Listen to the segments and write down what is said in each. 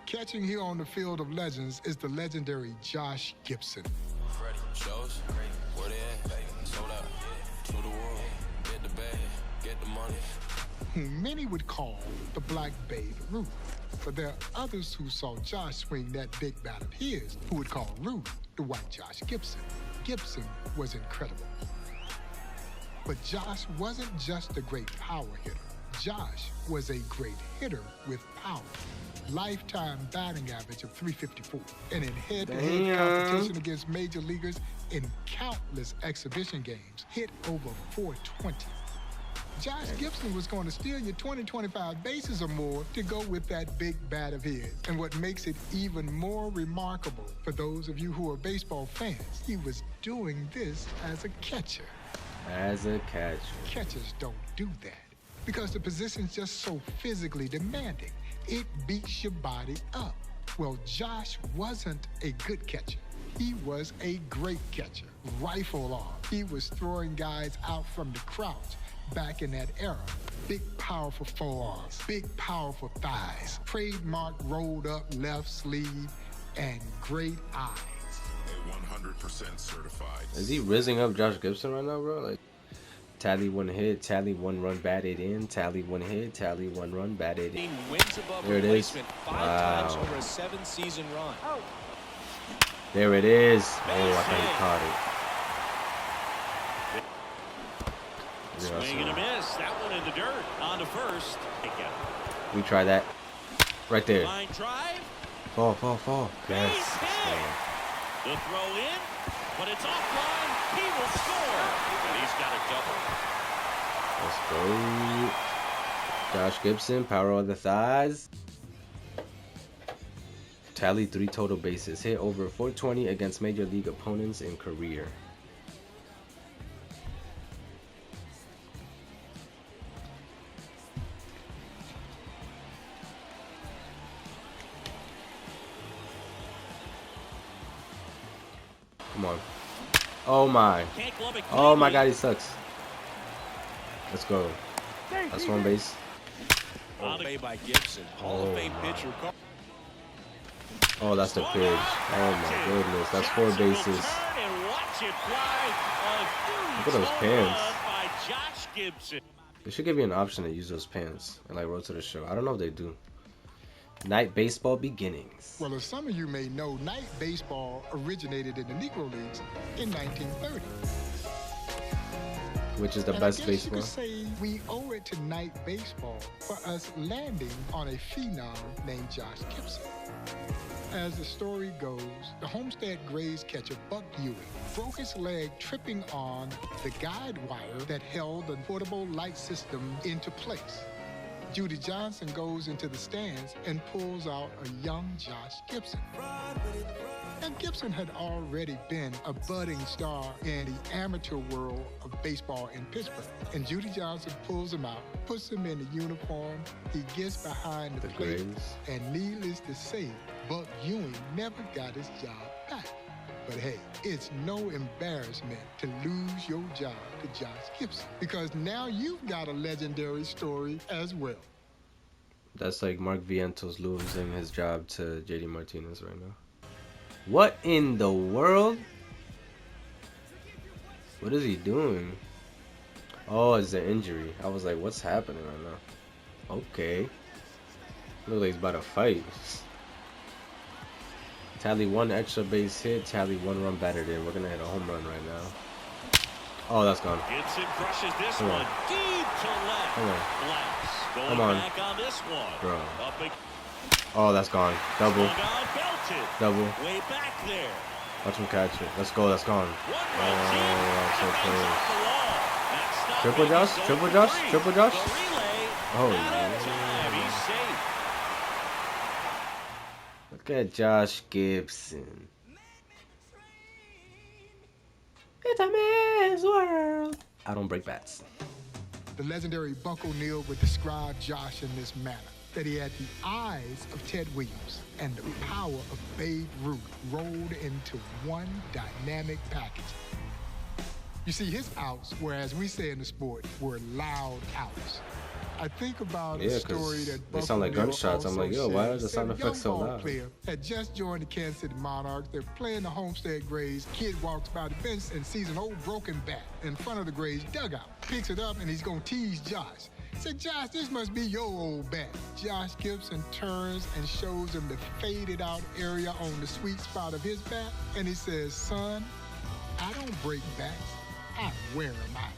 Catching here on the Field of Legends is the legendary Josh Gibson. Freddie, shows, where they at? Sold out, to the world, get the bag, get the money. Whom many would call the Black Babe Ruth. But there are others who saw Josh swing that big bat of his who would call Ruth the white Josh Gibson. Gibson was incredible. But Josh wasn't just a great power hitter. Josh was a great hitter with power. Lifetime batting average of .354. And in head-to-head competition against major leaguers in countless exhibition games, hit over .420. Josh Gibson was going to steal your 20-25 bases or more to go with that big bat of his. And what makes it even more remarkable for those of you who are baseball fans, he was doing this as a catcher. As a catcher. Catchers don't do that because the position's just so physically demanding. It beats your body up. Well, Josh wasn't a good catcher. He was a great catcher. Rifle arm. He was throwing guys out from the crouch back in that era. Big, powerful forearms, big, powerful thighs, trademark rolled up left sleeve, and great eyes. 100% certified. Is he rizzing up Josh Gibson right now, bro? Like, tally 1 hit, tally 1 run batted in, tally 1 hit, tally 1 run batted in. There it is. Wow. 5 times over a 7-season run. There it is. Oh, I thought he caught it. Swing and a miss. That one in the dirt. On to first. We try that. Right there. Line drive. Fall. Yes. The throw in, but it's offline. He will score. And he's got a double. Let's go. Josh Gibson, power on the thighs. Tally 3 total bases. Hit over .420 against major league opponents in career. Come on. Oh my. Oh my God, he sucks. Let's go. That's one base. On by Gibson. Hall of Fame pitcher. Oh, that's the pitch. Oh my goodness. That's 4 bases. Look at those pants. They should give you an option to use those pants and like Road to the Show. I don't know if they do. Night baseball beginnings. Well, as some of you may know, night baseball originated in the Negro Leagues in 1930. Which is the best baseball. You could say we owe it to night baseball for us landing on a phenom named Josh Gibson. As the story goes, the Homestead Grays catcher Buck Ewing broke his leg tripping on the guide wire that held the portable light system into place. Judy Johnson goes into the stands and pulls out a young Josh Gibson. And Gibson had already been a budding star in the amateur world of baseball in Pittsburgh. And Judy Johnson pulls him out, puts him in the uniform, he gets behind the plate, and needless to say, Buck Ewing never got his job back. But hey, it's no embarrassment to lose your job to Josh Gibson, because now you've got a legendary story as well. That's like Mark Vientos losing his job to JD Martinez right now. What in the world? What is he doing? Oh, it's an injury. I was like, what's happening right now? Okay. Looks like he's about to fight. Tally 1 extra base hit, tally 1 run batted in. We're gonna hit a home run right now. Oh, that's gone. Gibson crushes this one deep to left. Come on. Back on this one. Bro. Oh, that's gone. Double. Double. Way back there. Watch him catch it. Let's go. That's gone. Oh, that's so close. Triple Josh? Triple Josh? Triple Josh? Oh, yeah. Look at Josh Gibson. It's a man's world. I don't break bats. The legendary Buck O'Neil would describe Josh in this manner, that he had the eyes of Ted Williams and the power of Babe Ruth rolled into one dynamic package. You see, his outs were, as we say in the sport, were loud outs. I think about Yeah, a story 'cause that they sound like Buffalo gunshots. I'm like, yo, why are the sound effects so loud? Player had just joined the Kansas City Monarchs. They're playing the Homestead Grays. Kid walks by the bench and sees an old broken bat in front of the Grays dugout. Picks it up and he's gonna tease Josh. Said, Josh, this must be your old bat. Josh Gibson turns and shows him the faded out area on the sweet spot of his bat. And he says, son, I don't break bats, I wear them out.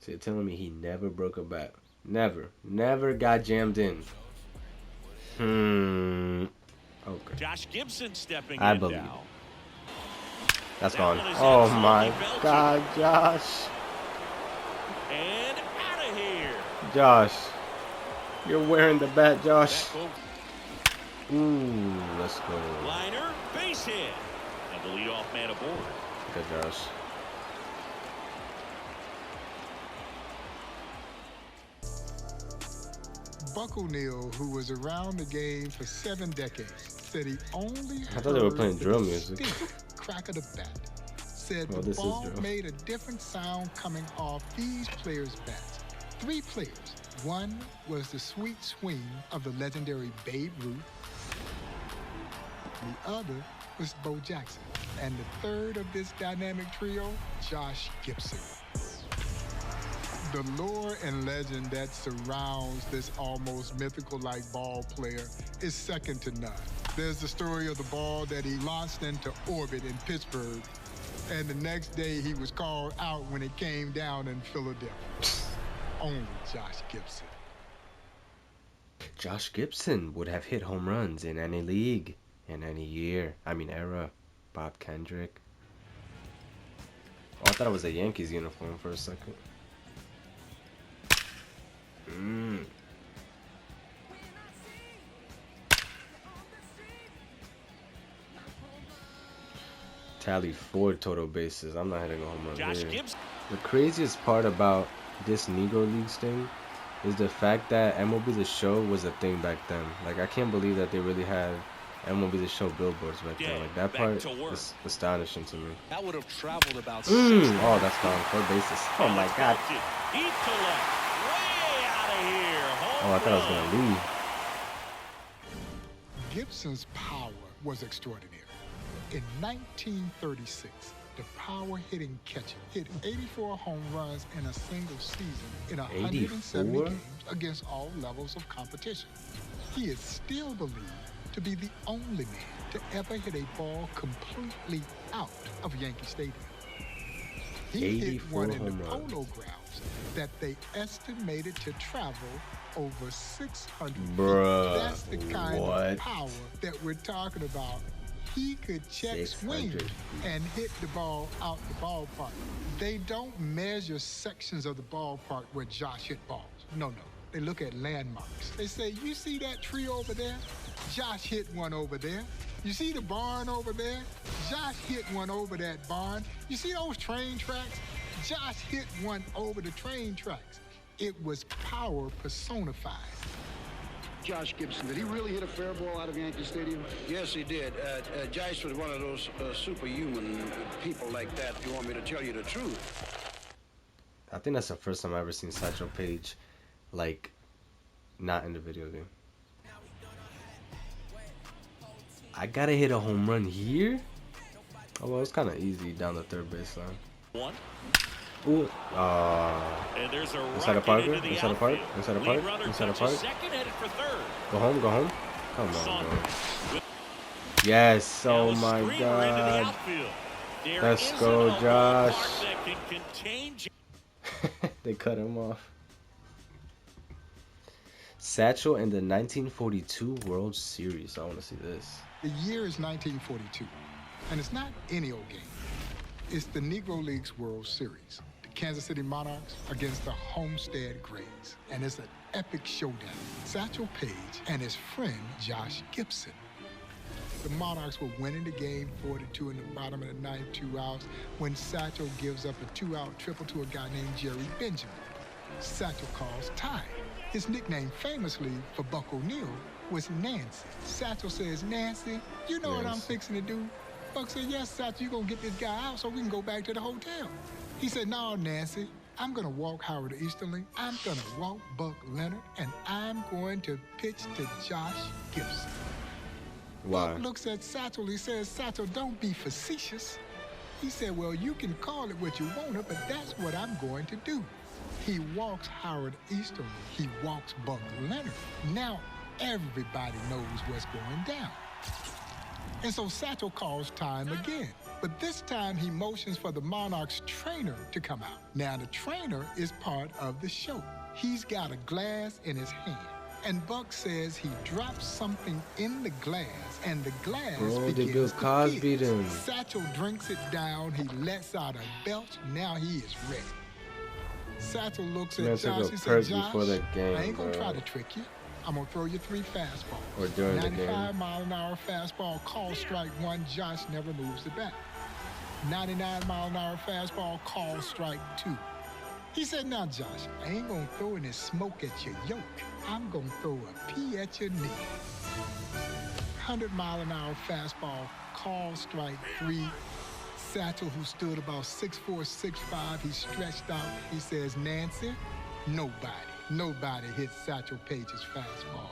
So you're telling me he never broke a bat? Never got jammed in. Okay. Josh Gibson stepping I in believe now. That's That gone. one is Oh absolutely my belted. God, Josh. And out of here. Josh. You're wearing the bat, Josh. Back over. Ooh, let's go. Liner, base hit. And the leadoff man aboard. Good, Josh. Buck O'Neil, who was around the game for 7 decades, said he only I thought they were playing heard the drill music. distinct crack of the bat. Said Well, the this is ball drill. made a different sound coming off these players' bats. 3 players. One was the sweet swing of the legendary Babe Ruth. The other was Bo Jackson. And the third of this dynamic trio, Josh Gibson. The lore and legend that surrounds this almost mythical-like ball player is second to none. There's the story of the ball that he launched into orbit in Pittsburgh, and the next day he was called out when it came down in Philadelphia. Only Josh Gibson. Josh Gibson would have hit home runs in any league, in any year. I mean, era. Bob Kendrick. Oh, I thought it was a Yankees uniform for a second. Tally 4 total bases. I'm not hitting a home run Josh here. Gibson. The craziest part about this Negro Leagues thing is the fact that MLB The Show was a thing back then. Like, I can't believe that they really had MLB The Show billboards back then. Like, that back part to work. is astonishing to me. That would have traveled about Oh, that's gone. 4 bases. Oh my God. Deep to left. Way out of here. Oh, I thought I was going to leave. Gibson's power was extraordinary. In 1936, the power-hitting catcher hit 84 home runs in a single season in 170 84? games against all levels of competition. He is still believed to be the only man to ever hit a ball completely out of Yankee Stadium. He hit one in the home runs. Polo Grounds that they estimated to travel over 600 feet. Bruh, That's the kind what? of power that we're talking about. He could check 600 swing feet. and hit the ball out the ballpark. They don't measure sections of the ballpark where Josh hit balls. No. They look at landmarks. They say, you see that tree over there? Josh hit one over there. You see the barn over there? Josh hit one over that barn. You see those train tracks? Josh hit one over the train tracks. It was power personified. Josh Gibson, did he really hit a fair ball out of Yankee Stadium? Yes, he did. Josh was one of those superhuman people like that. You want me to tell you the truth? I think that's the first time I've ever seen Satchel Paige, like, not in the video game. I gotta hit a home run here? Oh, well, it's kind of easy down the third baseline. One. Ooh. And there's a Inside the rocket park? into the Inside the park? outfield. Inside the Lead park? runner Inside the touches park? second, headed for third. Go home, go home. Come on, Saunders. bro. Yes, Now oh a my screamer into the God. outfield. There Let's isn't go, a Josh. ballpark that can contain They cut him off. Satchel in the 1942 World Series. I want to see this. The year is 1942, and it's not any old game. It's the Negro Leagues World Series. The Kansas City Monarchs against the Homestead Grays, and it's an epic showdown. Satchel Paige and his friend Josh Gibson. The Monarchs were winning the game 4-2 in the bottom of the ninth, 2 outs, when Satchel gives up a 2-out triple to a guy named Jerry Benjamin. Satchel calls time. His nickname famously for Buck O'Neil was Nancy. Satchel says, Nancy, you know what I'm fixing to do? Buck said, yes, Satchel, you're going to get this guy out so we can go back to the hotel. He said, no, Nancy, I'm going to walk Howard Easterly, I'm going to walk Buck Leonard, and I'm going to pitch to Josh Gibson. Why? Buck looks at Satchel. He says, Satchel, don't be facetious. He said, well, you can call it what you want it, but that's what I'm going to do. He walks Howard Easterly. He walks Buck Leonard. Now everybody knows what's going down. And so Satchel calls time again. But this time he motions for the Monarchs trainer to come out. Now the trainer is part of the show. He's got a glass in his hand. And Buck says he drops something in the glass, and the glass begins to Cosby'd fill. him. Satchel drinks it down. He lets out a belch. Now he is ready. Satchel looks at Josh. He said, Josh, I ain't going to try to trick you. I'm going to throw you 3 fastballs. Or during the game. 95-mile-an-hour fastball, call strike 1. Josh never moves the bat. 99-mile-an-hour fastball, call strike 2. He said, now, Josh, I ain't going to throw any smoke at your yoke. I'm going to throw a pea at your knee. 100-mile-an-hour fastball, call strike 3. Satchel, who stood about 6'4", 6'5", he stretched out. He says, Nancy, nobody hits Satchel Paige's fastball.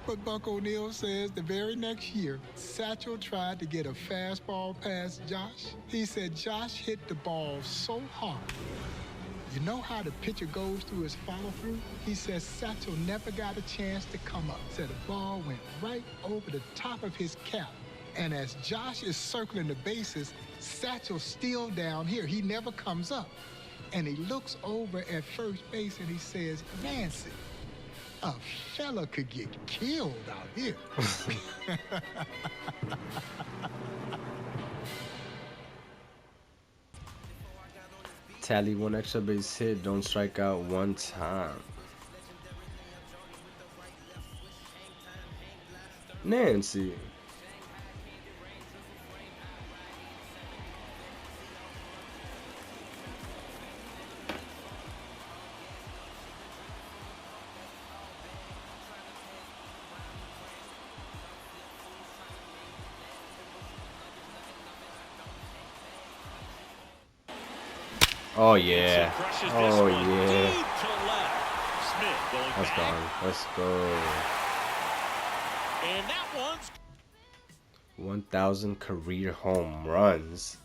But Buck O'Neil says the very next year, Satchel tried to get a fastball past Josh. He said Josh hit the ball so hard. You know how the pitcher goes through his follow-through? He says Satchel never got a chance to come up. Said the ball went right over the top of his cap. And as Josh is circling the bases, Satchel's still down here. He never comes up. And he looks over at first base and he says, Nancy, a fella could get killed out here. Tally 1 extra base hit, don't strike out 1 time. Nancy. Oh yeah. Oh yeah. That's gone. Let's go. And that one's 1,000 career home runs.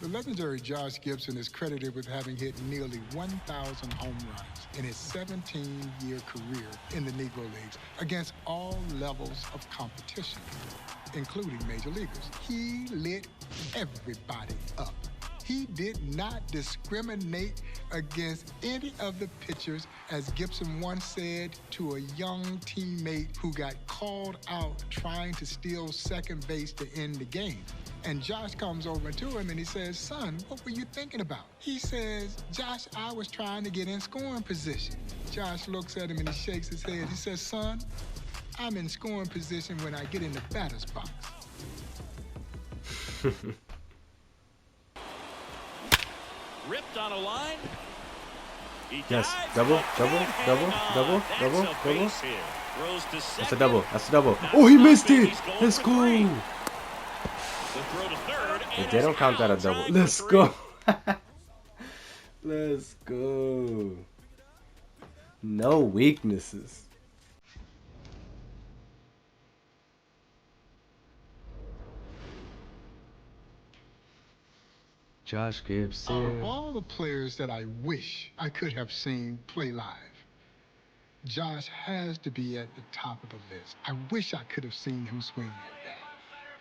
The legendary Josh Gibson is credited with having hit nearly 1,000 home runs in his 17-year career in the Negro Leagues against all levels of competition, including major leaguers. He lit everybody up. He did not discriminate against any of the pitchers, as Gibson once said to a young teammate who got called out trying to steal second base to end the game. And Josh comes over to him and he says, son, what were you thinking about? He says, Josh, I was trying to get in scoring position. Josh looks at him and he shakes his head. He says, son, I'm in scoring position when I get in the batter's box. ripped on a line. He Yes, dives, double. but can't hang on. That's a base hit. Throws to That's a second. double. That's a double. Now Oh, he missed Baby's it. going Let's for go. three. The throw to third, and If they don't it's count that a out, double. trying Let's for go. three. Let's go. No weaknesses. Josh Out of Gibson. all the players that I wish I could have seen play live, Josh has to be at the top of the list. I wish I could have seen him swing that bat,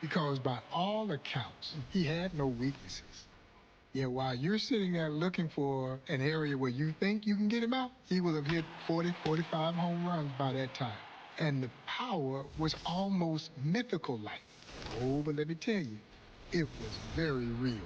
because by all accounts, he had no weaknesses. Yeah, while you're sitting there looking for an area where you think you can get him out, he will have hit 40, 45 home runs by that time. And the power was almost mythical-like. Oh, but let me tell you, it was very real.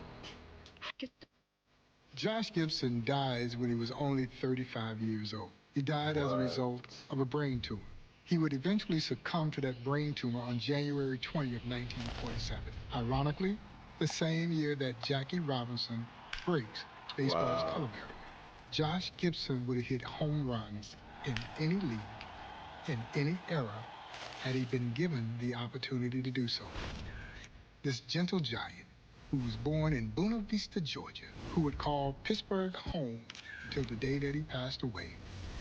Josh Gibson dies when he was only 35 years old. He died as a result of a brain tumor. He would eventually succumb to that brain tumor on January 20th, 1947. Ironically, the same year that Jackie Robinson breaks baseball's color barrier. Josh Gibson would have hit home runs in any league, in any era, had he been given the opportunity to do so. This gentle giant, who was born in Buena Vista, Georgia, who would call Pittsburgh home until the day that he passed away,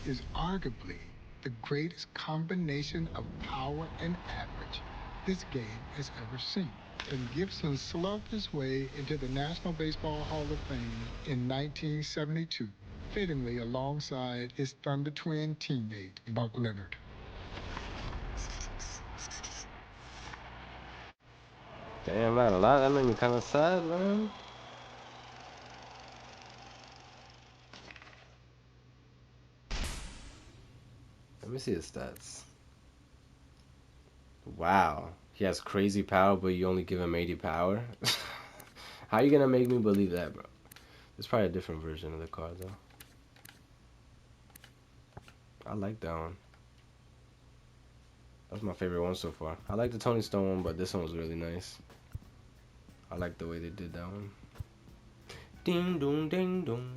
is arguably the greatest combination of power and average this game has ever seen. And Gibson slugged his way into the National Baseball Hall of Fame in 1972, fittingly alongside his Thunder Twin teammate, Buck Leonard. Damn, man, a lot. That made me kind of sad, man. Let me see his stats. Wow. He has crazy power, but you only give him 80 power? How you gonna make me believe that, bro? There's probably a different version of the card, though. I like that one. That's my favorite one so far. I like the Tony Stone one, but this one was really nice. I like the way they did that one. Ding dong, ding dong.